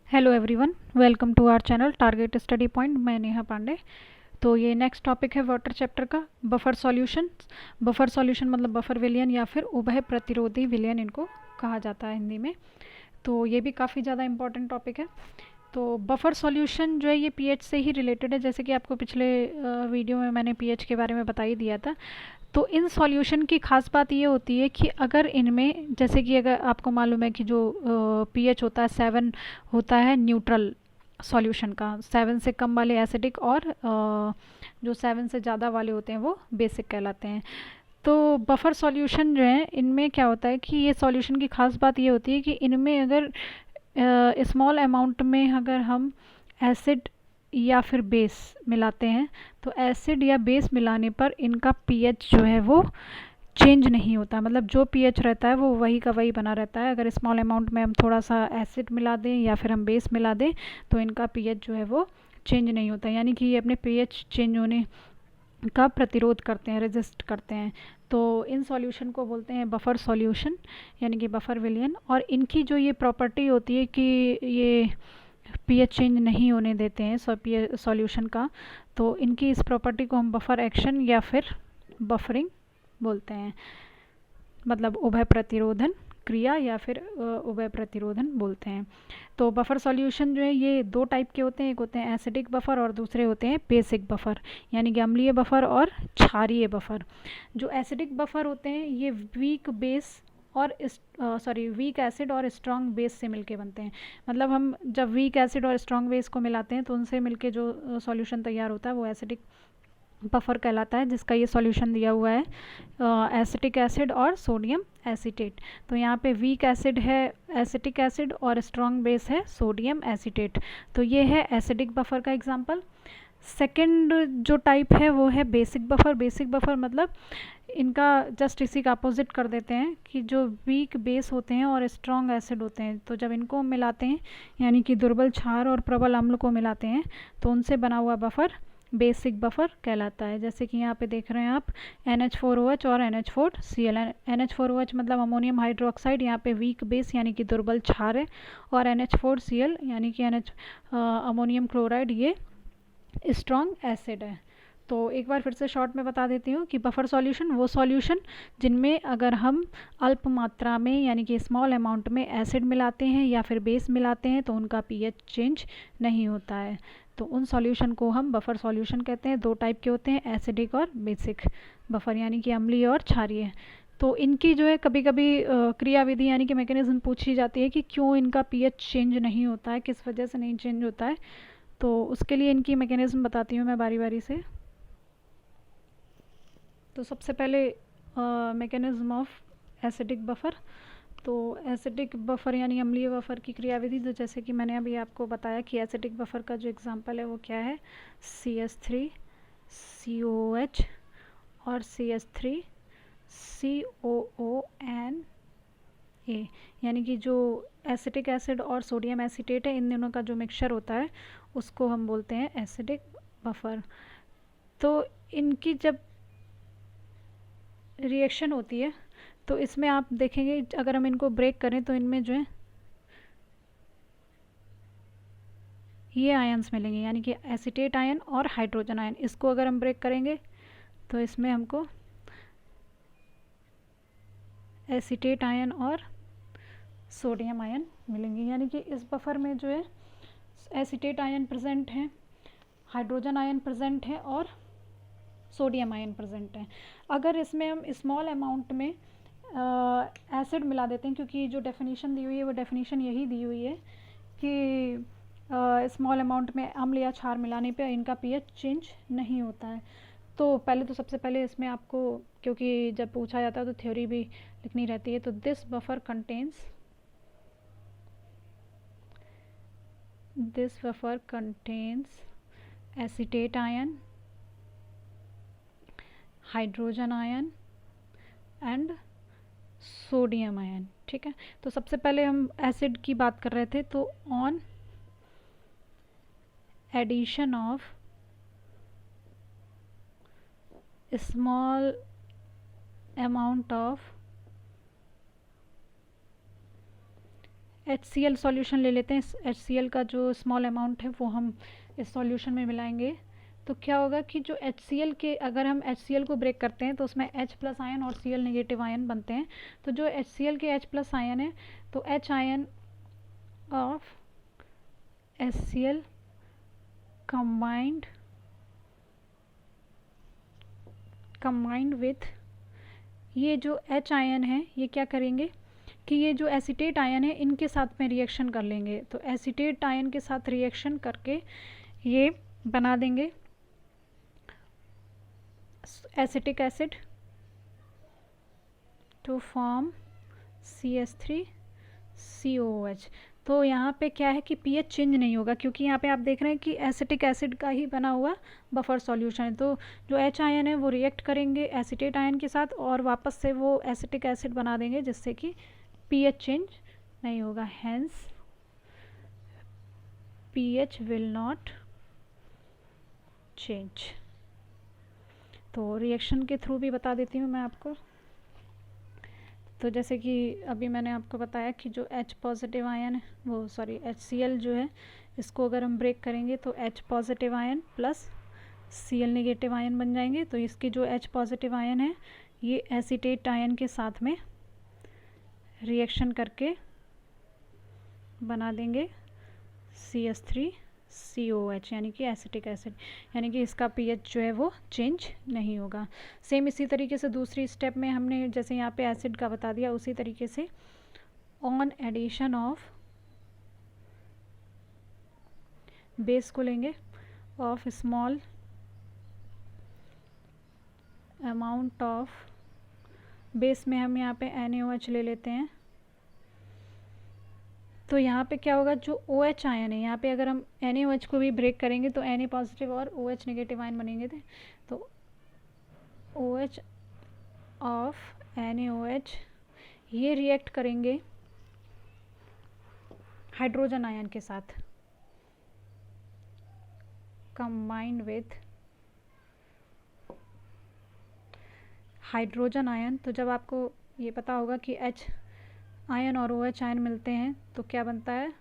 Hello everyone, welcome to our channel target study point. मैं नेहा पांडे। तो ये नेक्स्ट टॉपिक है वाटर चैप्टर का बफर सॉल्यूशन। बफर सॉल्यूशन मतलब बफर विलयन या फिर उभय प्रतिरोधी विलयन इनको कहा जाता है हिंदी में। तो ये भी काफ़ी ज़्यादा इंपॉर्टेंट टॉपिक है। तो बफर सॉल्यूशन जो है ये पीएच से ही रिलेटेड है, जैसे कि आपको पिछले वीडियो में मैंने पीएच के बारे में बता ही दिया था। तो इन सॉल्यूशन की खास बात ये होती है कि अगर इनमें, जैसे कि अगर आपको मालूम है कि जो पीएच होता है 7 होता है न्यूट्रल सॉल्यूशन का, 7 से कम वाले एसिडिक और जो 7 से ज़्यादा वाले होते हैं वो बेसिक कहलाते हैं। तो बफर सॉल्यूशन जो है इनमें क्या होता है कि ये सॉल्यूशन की खास बात ये होती है कि इनमें अगर स्मॉल अमाउंट में अगर हम एसिड या फिर बेस मिलाते हैं तो एसिड या बेस मिलाने पर इनका पीएच जो है वो चेंज नहीं होता। मतलब जो पीएच रहता है वो वही का वही बना रहता है। अगर स्मॉल अमाउंट में हम थोड़ा सा एसिड मिला दें या फिर हम बेस मिला दें तो इनका पीएच जो है वो चेंज नहीं होता, यानी कि ये अपने पीएच चेंज होने का प्रतिरोध करते हैं, रेजिस्ट करते हैं। तो इन सॉल्यूशन को बोलते हैं बफर सॉल्यूशन यानी कि बफर विलियन। और इनकी जो ये प्रॉपर्टी होती है कि ये पीएच चेंज नहीं होने देते हैं सॉल्यूशन का, तो इनकी इस प्रॉपर्टी को हम बफर एक्शन या फिर बफरिंग बोलते हैं। मतलब उभय प्रतिरोधन क्रिया या फिर उभय प्रतिरोधन बोलते हैं। तो बफर सॉल्यूशन जो है ये दो टाइप के होते हैं, एक होते हैं एसिडिक बफर और दूसरे होते हैं बेसिक बफर यानी कि अम्लीय बफर और क्षारीय बफर। जो एसिडिक बफर होते हैं ये वीक बेस और वीक एसिड और स्ट्रॉन्ग बेस से मिलके बनते हैं। मतलब हम जब वीक एसिड और स्ट्रॉन्ग बेस को मिलाते हैं तो उनसे मिलके जो सॉल्यूशन तैयार होता है वो एसिडिक बफर कहलाता है, जिसका ये सॉल्यूशन दिया हुआ है एसिटिक एसिड और सोडियम एसीटेट। तो यहाँ पे वीक एसिड है एसिटिक एसिड और स्ट्रॉन्ग बेस है सोडियम एसीटेट। तो ये है एसिडिक बफर का एग्जांपल। सेकंड जो टाइप है वो है बेसिक बफर। बेसिक बफर मतलब इनका जस्ट इसी का अपोजिट कर देते हैं कि जो वीक बेस होते हैं और स्ट्रॉन्ग एसिड होते हैं, तो जब इनको मिलाते हैं यानी कि दुर्बल क्षार और प्रबल अम्ल को मिलाते हैं तो उनसे बना हुआ बफर बेसिक बफर कहलाता है। जैसे कि यहाँ पे देख रहे हैं आप NH4OH और NH4Cl। NH4OH मतलब अमोनियम हाइड्रोक्साइड, यहाँ पे वीक बेस यानी कि दुर्बल क्षार है, और NH4Cl यानी कि अमोनियम क्लोराइड ये स्ट्रॉन्ग एसिड है। तो एक बार फिर से शॉर्ट में बता देती हूँ कि बफर सॉल्यूशन वो सॉल्यूशन जिनमें अगर हम अल्प मात्रा में यानी कि स्मॉल अमाउंट में एसिड मिलाते हैं या फिर बेस मिलाते हैं तो उनका पीएच चेंज नहीं होता है। तो उन सॉल्यूशन को हम बफर सॉल्यूशन कहते हैं। दो टाइप के होते हैं, एसिडिक और बेसिक बफर यानी कि अम्लीय और क्षारीय। तो इनकी जो है कभी कभी क्रियाविधि यानी कि मैकेनिज्म पूछी जाती है कि क्यों इनका पीएच चेंज नहीं होता है, किस वजह से नहीं चेंज होता है। तो उसके लिए इनकी मैकेनिज्म बताती हूँ मैं बारी बारी से। तो सबसे पहले मैकेनिज्म ऑफ एसिडिक बफर। तो एसिडिक बफर यानी अम्लीय बफर की क्रियाविधि, तो जैसे कि मैंने अभी आपको बताया कि एसिडिक बफर का जो एग्जांपल है वो क्या है, CH3COOH और CH3COONA। यानी कि जो एसिटिक एसिड और सोडियम एसीटेट है, इन दोनों का जो मिक्सचर होता है उसको हम बोलते हैं एसिडिक बफर। तो इनकी जब रिएक्शन होती है तो इसमें आप देखेंगे अगर हम इनको ब्रेक करें तो इनमें जो है ये आयन्स मिलेंगे यानी कि एसीटेट आयन और हाइड्रोजन आयन। इसको अगर हम ब्रेक करेंगे तो इसमें हमको एसीटेट आयन और सोडियम आयन मिलेंगे। यानी कि इस बफर में जो है एसीटेट आयन प्रेजेंट हैं, हाइड्रोजन आयन प्रेजेंट है और सोडियम आयन प्रेजेंट है। अगर इसमें हम स्मॉल अमाउंट में एसिड मिला देते हैं, क्योंकि जो डेफिनेशन दी हुई है वो डेफिनेशन यही दी हुई है कि स्मॉल अमाउंट में अम्ल या क्षार मिलाने पे इनका पीएच चेंज नहीं होता है। तो पहले तो सबसे पहले इसमें आपको, क्योंकि जब पूछा जाता है तो थ्योरी भी लिखनी रहती है, तो this buffer contains acetate ion, hydrogen ion and sodium ion. ठीक है, तो सबसे पहले हम एसिड की बात कर रहे थे। तो on addition of small amount of HCl solution ले लेते हैं। इस HCl का जो स्मॉल अमाउंट है वो हम इस सॉल्यूशन में मिलाएंगे। तो क्या होगा कि जो HCl के, अगर हम HCl को ब्रेक करते हैं तो उसमें H प्लस आयन और Cl नेगेटिव आयन बनते हैं। तो जो HCl के H प्लस आयन है, तो H ion of HCl combined with ये जो H आयन है, ये क्या करेंगे कि ये जो एसीटेट आयन है इनके साथ में रिएक्शन कर लेंगे। तो एसीटेट आयन के साथ रिएक्शन करके ये बना देंगे acetic acid to form CH3COOH। तो यहाँ पे क्या है कि pH चेंज नहीं होगा, क्योंकि यहाँ पे आप देख रहे हैं कि एसिटिक एसिड का ही बना हुआ बफर सॉल्यूशन है। तो जो H आयन है वो रिएक्ट करेंगे एसीटेट आयन के साथ और वापस से वो एसिटिक एसिड बना देंगे, जिससे कि pH चेंज नहीं होगा। Hence pH will not change. तो रिएक्शन के थ्रू भी बता देती हूँ मैं आपको। तो जैसे कि अभी मैंने आपको बताया कि जो H पॉजिटिव आयन है वो HCl जो है, इसको अगर हम ब्रेक करेंगे तो H positive ion plus Cl negative ion बन जाएंगे। तो इसकी जो H पॉजिटिव आयन है ये एसीटेट आयन के साथ में रिएक्शन करके बना देंगे CH3COOH, यानी कि एसिटिक एसिड, यानी कि इसका pH जो है वो चेंज नहीं होगा। सेम इसी तरीके से दूसरी स्टेप में हमने जैसे यहाँ पे एसिड का बता दिया, उसी तरीके से ऑन एडिशन ऑफ बेस को लेंगे of small amount of base में हम यहाँ पे NaOH ले लेते हैं। तो यहाँ पे क्या होगा, जो OH आयन है यहाँ पे अगर हम NaOH को भी ब्रेक करेंगे तो Na पॉजिटिव और OH नेगेटिव आयन बनेंगे थे। तो OH ऑफ NaOH ये रिएक्ट करेंगे हाइड्रोजन आयन के साथ कंबाइंड विथ हाइड्रोजन आयन। तो जब आपको ये पता होगा कि H आयन और OH आयन मिलते हैं तो क्या बनता है,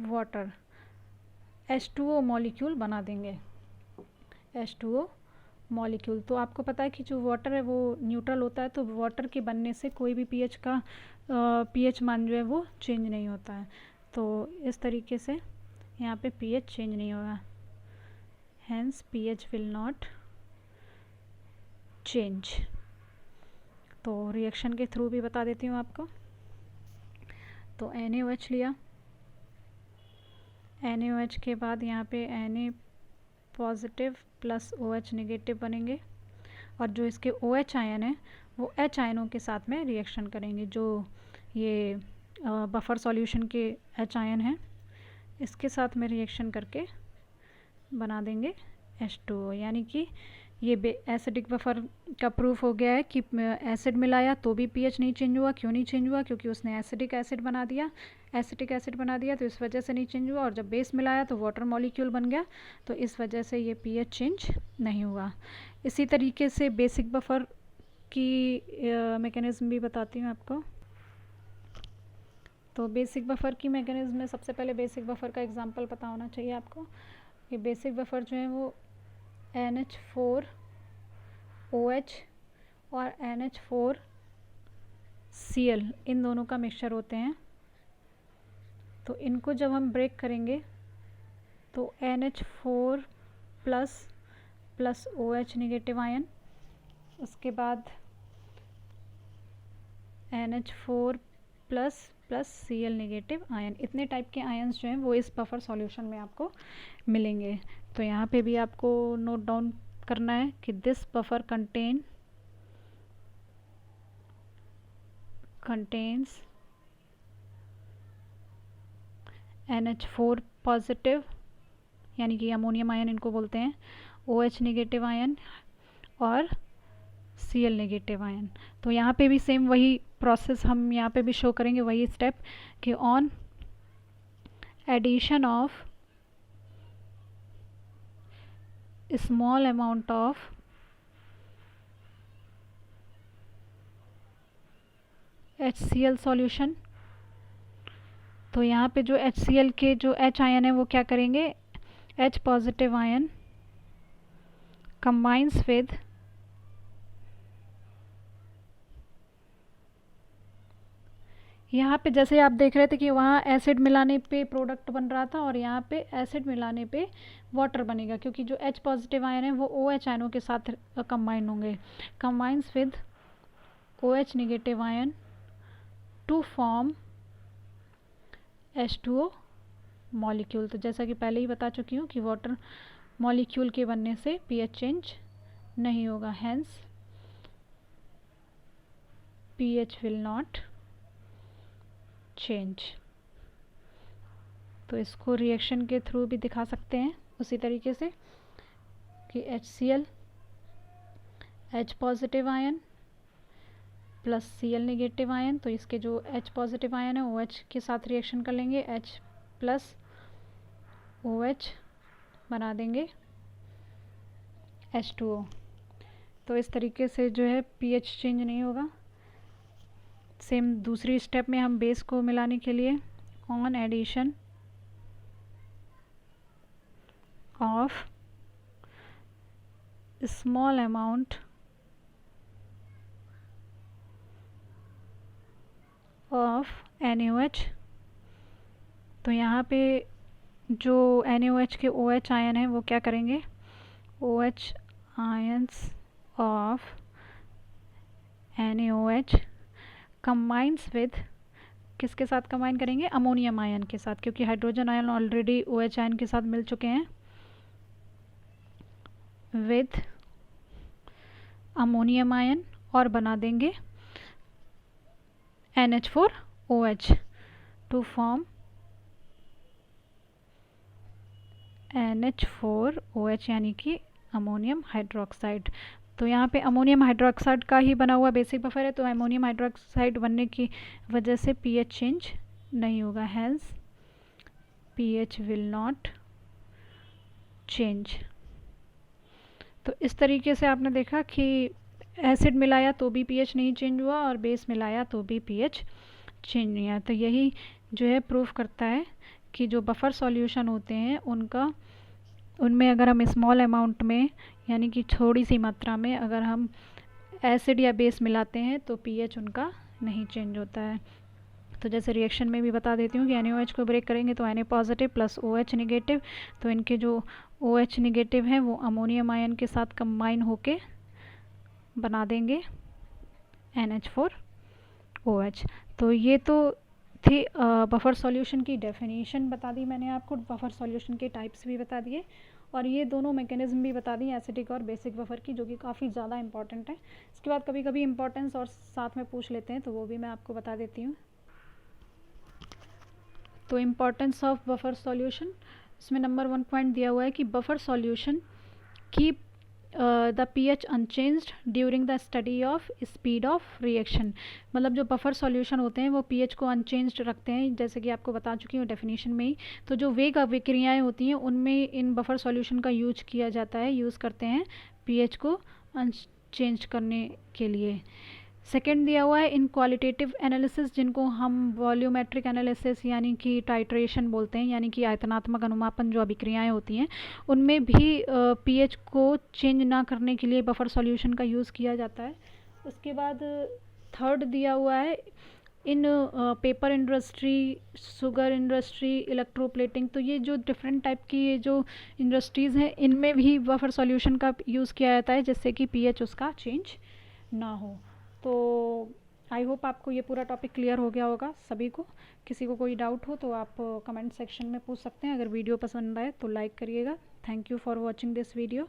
वाटर, H2O मॉलिक्यूल बना देंगे, H2O मॉलिक्यूल। तो आपको पता है कि जो वाटर है वो न्यूट्रल होता है, तो वाटर के बनने से कोई भी pH मान जो है वो चेंज नहीं होता है। तो इस तरीके से यहाँ पे pH चेंज नहीं होगा, hence pH will not change. तो रिएक्शन के थ्रू भी बता देती हूँ आपको। तो NaOH लिया, NaOH के बाद यहाँ पे Na positive plus OH negative बनेंगे और जो इसके OH आयन है वो H आयनों के साथ में रिएक्शन करेंगे। जो ये बफर सॉल्यूशन के H आयन है इसके साथ में रिएक्शन करके बना देंगे H2O, यानी कि ये एसिडिक बफर का प्रूफ हो गया है कि एसिड मिलाया तो भी pH नहीं चेंज हुआ। क्यों नहीं चेंज हुआ, क्योंकि उसने एसिटिक एसिड बना दिया, तो इस वजह से नहीं चेंज हुआ। और जब बेस मिलाया तो वाटर मॉलिक्यूल बन गया, तो इस वजह से ये pH चेंज नहीं हुआ। इसी तरीके से बेसिक बफर की मैकेनिज्म भी बताती हूँ आपको। तो बेसिक बफर की मैकेनिज्म में सबसे पहले बेसिक बफर का एग्जांपल पता होना चाहिए आपको। ये बेसिक बफर जो है वो NH4OH और NH4Cl इन दोनों का मिक्सचर होते हैं। तो इनको जब हम ब्रेक करेंगे तो NH4 plus OH negative ion, उसके बाद NH4 plus Cl negative ion, इतने टाइप के आयन्स जो हैं वो इस बफर सॉल्यूशन में आपको मिलेंगे। तो यहाँ पे भी आपको नोट डाउन करना है कि this buffer contains NH4 positive, यानी कि अमोनियम आयन इनको बोलते हैं, OH नेगेटिव आयन और Cl नेगेटिव आयन। तो यहाँ पे भी सेम वही प्रोसेस हम यहाँ पे भी शो करेंगे, वही स्टेप कि on addition of small amount of HCl solution तो यहाँ पे जो HCl के जो H आयन है वो क्या करेंगे, H positive ion combines with यहाँ पे जैसे आप देख रहे थे कि वहाँ एसिड मिलाने पे प्रोडक्ट बन रहा था और यहाँ पे एसिड मिलाने पे वाटर बनेगा, क्योंकि जो H पॉजिटिव आयन है वो OH आयनों के साथ कंबाइन होंगे, combines with OH negative ion to form H2O molecule. तो जैसा कि पहले ही बता चुकी हूँ कि वाटर मॉलिक्यूल के बनने से pH चेंज नहीं होगा, hence pH will not change. तो इसको रिएक्शन के थ्रू भी दिखा सकते हैं उसी तरीके से कि HCl H positive ion plus Cl negative ion, तो इसके जो H पॉजिटिव आयन है OH के साथ रिएक्शन कर लेंगे, H प्लस OH बना देंगे H2O। तो इस तरीके से जो है pH चेंज नहीं होगा। सेम दूसरी स्टेप में हम बेस को मिलाने के लिए on addition of small amount of NaOH, तो यहाँ पे जो NaOH के OH आयन है वो क्या करेंगे, OH ions of NaOH combines with, किसके साथ कंबाइन करेंगे, अमोनियम आयन के साथ, क्योंकि hydrogen ion already OH ion के साथ मिल चुके हैं, विद अमोनियम आयन और बना देंगे NH4OH टू फॉर्म NH4OH यानी कि अमोनियम हाइड्रोक्साइड। तो यहाँ पे अमोनियम हाइड्रोक्साइड का ही बना हुआ बेसिक बफर है, तो अमोनियम हाइड्रोक्साइड बनने की वजह से pH चेंज नहीं होगा, hence pH will not change. तो इस तरीके से आपने देखा कि एसिड मिलाया तो भी pH नहीं चेंज हुआ और बेस मिलाया तो भी pH चेंज नहीं आया। तो यही जो है प्रूफ करता है कि जो बफर सॉल्यूशन होते हैं उनमें अगर हम स्मॉल अमाउंट में यानी कि थोड़ी सी मात्रा में अगर हम एसिड या बेस मिलाते हैं तो pH उनका नहीं चेंज होता है। तो जैसे रिएक्शन में भी बता देती हूँ कि NaOH को ब्रेक करेंगे तो Na positive plus OH negative, तो इनके जो OH नेगेटिव हैं वो अमोनियम आयन के साथ कंबाइन होके बना देंगे NH4OH। तो ये तो थी बफर सॉल्यूशन की डेफिनेशन बता दी मैंने आपको, बफर सॉल्यूशन के टाइप्स भी बता दिए और ये दोनों मैकेनिज्म भी बता दी एसिडिक और बेसिक बफर की, जो कि काफ़ी ज़्यादा इंपॉर्टेंट है। इसके बाद कभी कभी इंपॉर्टेंस और साथ में पूछ लेते हैं तो वो भी मैं आपको बता देती हूँ। तो इम्पॉर्टेंस ऑफ बफर सॉल्यूशन, इसमें नंबर 1 पॉइंट दिया हुआ है कि buffer solution keep the pH unchanged during the study of speed of reaction. मतलब जो बफर सॉल्यूशन होते हैं वो pH को अनचेंज्ड रखते हैं, जैसे कि आपको बता चुकी हूँ डेफिनेशन में ही। तो जो वेग अभिक्रियाएँ होती हैं उनमें इन बफर सॉल्यूशन का यूज किया जाता है, यूज़ करते हैं pH को अनचेंज करने के लिए। सेकेंड दिया हुआ है इन क्वालिटेटिव एनालिसिस, जिनको हम वॉल्यूमेट्रिक एनालिसिस यानी कि टाइट्रेशन बोलते हैं, यानी कि आयतनात्मक अनुमापन जो अभिक्रियाएं होती हैं उनमें भी pH को चेंज ना करने के लिए बफर सॉल्यूशन का यूज़ किया जाता है। उसके बाद थर्ड दिया हुआ है इन paper industry, sugar industry, electroplating, तो ये जो डिफरेंट टाइप की ये जो इंडस्ट्रीज़ हैं इनमें भी बफर सॉल्यूशन का यूज़ किया जाता है जिससे कि pH उसका चेंज ना हो। तो आई होप आपको ये पूरा टॉपिक क्लियर हो गया होगा सभी को। किसी को कोई डाउट हो तो आप कमेंट सेक्शन में पूछ सकते हैं। अगर वीडियो पसंद आए तो लाइक करिएगा। Thank you for watching this video.